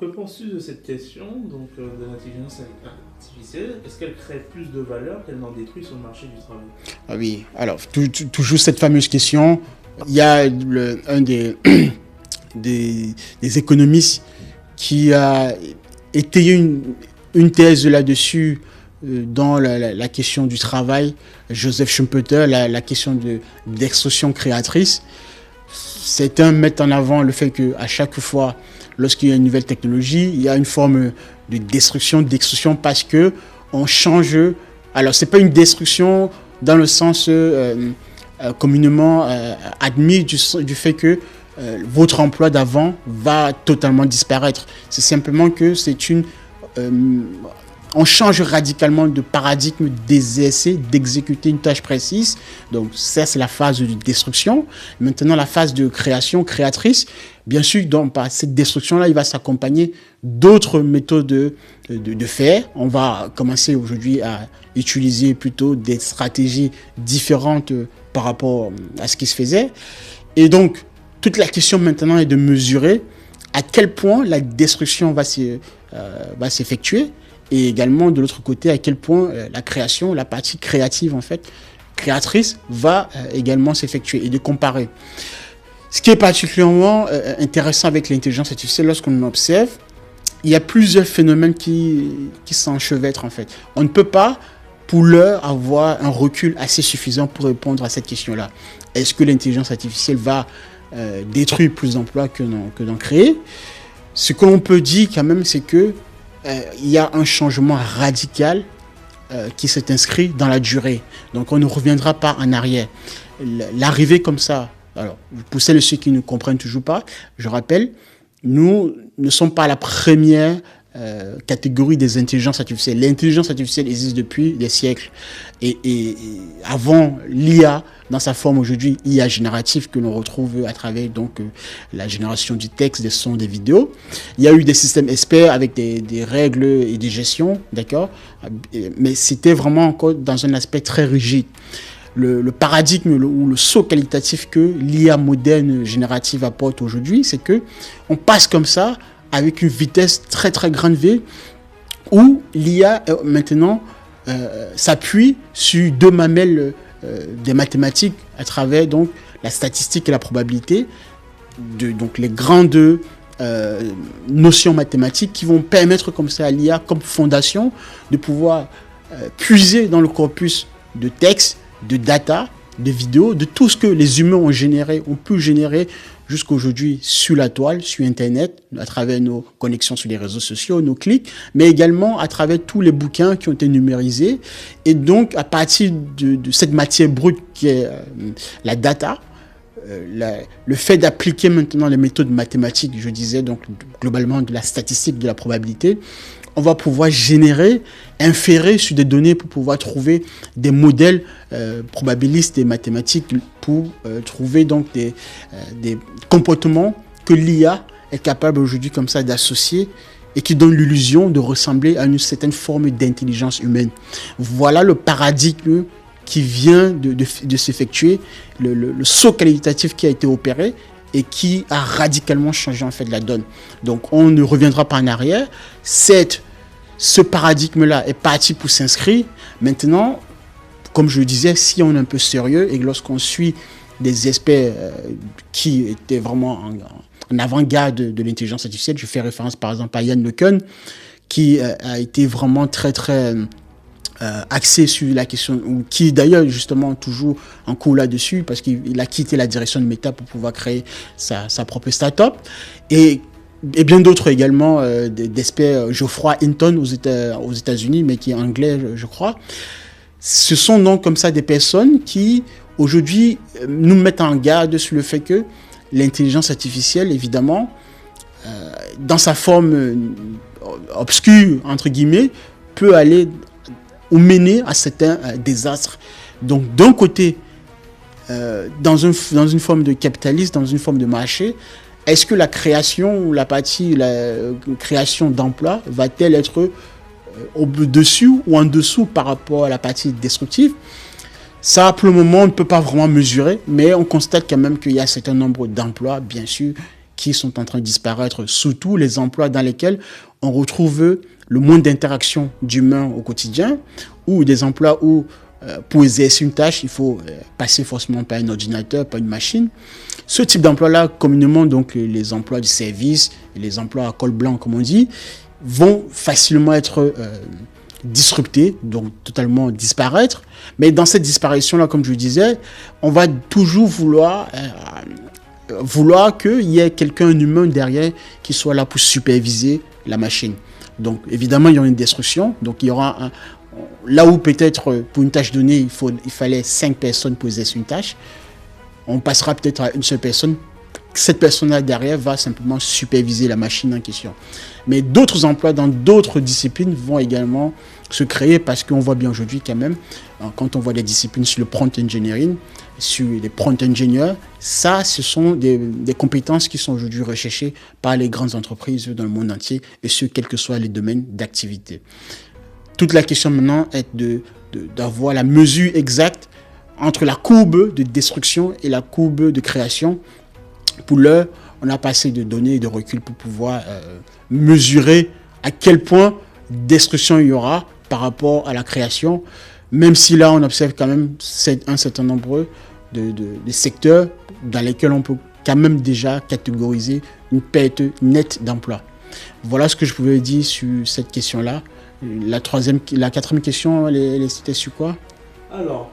que penses-tu de cette question donc, de l'intelligence artificielle? Est-ce qu'elle crée plus de valeur qu'elle n'en détruit sur le marché du travail? Ah oui, alors, toujours cette fameuse question. Il y a un des économistes qui a étayé une thèse là-dessus dans la question du travail, Joseph Schumpeter, la question d'extraction créatrice. C'est mettre en avant le fait qu'à chaque fois, lorsqu'il y a une nouvelle technologie, il y a une forme de destruction, d'extraction parce que on change. Alors, c'est pas une destruction dans le sens communément admis du fait que votre emploi d'avant va totalement disparaître. C'est simplement que on change radicalement de paradigme d'exercer, d'exécuter une tâche précise. Donc ça, c'est la phase de destruction. Maintenant, la phase de création, créatrice. Bien sûr, par cette destruction-là, il va s'accompagner d'autres méthodes de faire. On va commencer aujourd'hui à utiliser plutôt des stratégies différentes par rapport à ce qui se faisait. Et donc, toute la question maintenant est de mesurer à quel point la destruction va s'effectuer. Et également, de l'autre côté, à quel point la création, la partie créative, en fait, créatrice, va également s'effectuer et de comparer. Ce qui est particulièrement intéressant avec l'intelligence artificielle, lorsqu'on observe, il y a plusieurs phénomènes qui s'enchevêtrent, en fait. On ne peut pas, pour l'heure, avoir un recul assez suffisant pour répondre à cette question-là. Est-ce que l'intelligence artificielle va détruire plus d'emplois que d'en créer? Ce que l'on peut dire, quand même, c'est que il y a un changement radical qui s'est inscrit dans la durée. Donc, on ne reviendra pas en arrière. L'arrivée comme ça, alors, pour celles et ceux qui ne comprennent toujours pas, je rappelle, nous ne sommes pas la première catégorie des intelligences artificielles. L'intelligence artificielle existe depuis des siècles. Et avant l'IA, dans sa forme aujourd'hui, IA générative que l'on retrouve à travers donc la génération du texte, des sons, des vidéos. Il y a eu des systèmes experts avec des règles et des gestions, d'accord? Mais c'était vraiment encore dans un aspect très rigide. Le paradigme ou le saut qualitatif que l'IA moderne générative apporte aujourd'hui, c'est que on passe comme ça avec une vitesse très très grande V où l'IA maintenant s'appuie sur deux mamelles des mathématiques à travers donc la statistique et la probabilité, donc les grandes notions mathématiques qui vont permettre comme ça à l'IA comme fondation de pouvoir puiser dans le corpus de texte, de data, de vidéos, de tout ce que les humains ont pu générer jusqu'à aujourd'hui sur la toile, sur Internet, à travers nos connexions sur les réseaux sociaux, nos clics, mais également à travers tous les bouquins qui ont été numérisés. Et donc, à partir de cette matière brute qui est la data, le fait d'appliquer maintenant les méthodes mathématiques, je disais donc globalement de la statistique, de la probabilité, on va pouvoir inférer sur des données pour pouvoir trouver des modèles probabilistes et mathématiques pour trouver donc des comportements que l'IA est capable aujourd'hui comme ça d'associer et qui donnent l'illusion de ressembler à une certaine forme d'intelligence humaine. Voilà le paradigme qui vient de s'effectuer, le saut qualitatif qui a été opéré et qui a radicalement changé en fait la donne. Donc on ne reviendra pas en arrière. Ce paradigme-là est parti pour s'inscrire. Maintenant, comme je le disais, si on est un peu sérieux et lorsqu'on suit des experts qui étaient vraiment en avant-garde de l'intelligence artificielle, je fais référence par exemple à Yann LeCun, qui a été vraiment très très axé sur la question, ou qui d'ailleurs justement toujours en cours là-dessus, parce qu'il a quitté la direction de Meta pour pouvoir créer sa propre start-up. Et bien d'autres également, d'experts, Geoffroy Hinton aux États-Unis, mais qui est anglais, je crois. Ce sont donc comme ça des personnes qui, aujourd'hui, nous mettent en garde sur le fait que l'intelligence artificielle, évidemment, dans sa forme obscure, entre guillemets, peut aller ou mener à certains désastres. Donc, d'un côté, dans une forme de capitalisme, dans une forme de marché, est-ce que la création création d'emplois va-t-elle être au-dessus ou en dessous par rapport à la partie destructive? Ça, pour le moment, on ne peut pas vraiment mesurer, mais on constate quand même qu'il y a un certain nombre d'emplois, bien sûr, qui sont en train de disparaître, surtout les emplois dans lesquels on retrouve le moins d'interaction d'humains au quotidien, ou des emplois où pour exercer une tâche, il faut passer forcément par un ordinateur, par une machine. Ce type d'emploi-là, communément donc les emplois de service, les emplois à col blanc comme on dit, vont facilement être disruptés, donc totalement disparaître. Mais dans cette disparition-là, comme je le disais, on va toujours vouloir qu'il y ait quelqu'un, un humain derrière, qui soit là pour superviser la machine. Donc évidemment, il y aura une destruction, donc il y aura là où peut-être pour une tâche donnée, il fallait 5 personnes pour exercer une tâche, on passera peut-être à une seule personne. Cette personne-là derrière va simplement superviser la machine en question. Mais d'autres emplois dans d'autres disciplines vont également se créer parce qu'on voit bien aujourd'hui quand même, quand on voit des disciplines sur le prompt engineering, sur les prompt ingénieurs, ça, ce sont des compétences qui sont aujourd'hui recherchées par les grandes entreprises dans le monde entier et ce, quels que soient les domaines d'activité. Toute la question maintenant est d'avoir la mesure exacte entre la courbe de destruction et la courbe de création. Pour l'heure, on n'a pas assez de données et de recul pour pouvoir mesurer à quel point destruction il y aura par rapport à la création, même si là on observe quand même un certain nombre de secteurs dans lesquels on peut quand même déjà catégoriser une perte nette d'emploi. Voilà ce que je pouvais dire sur cette question-là. La quatrième question, c'était sur quoi? Alors,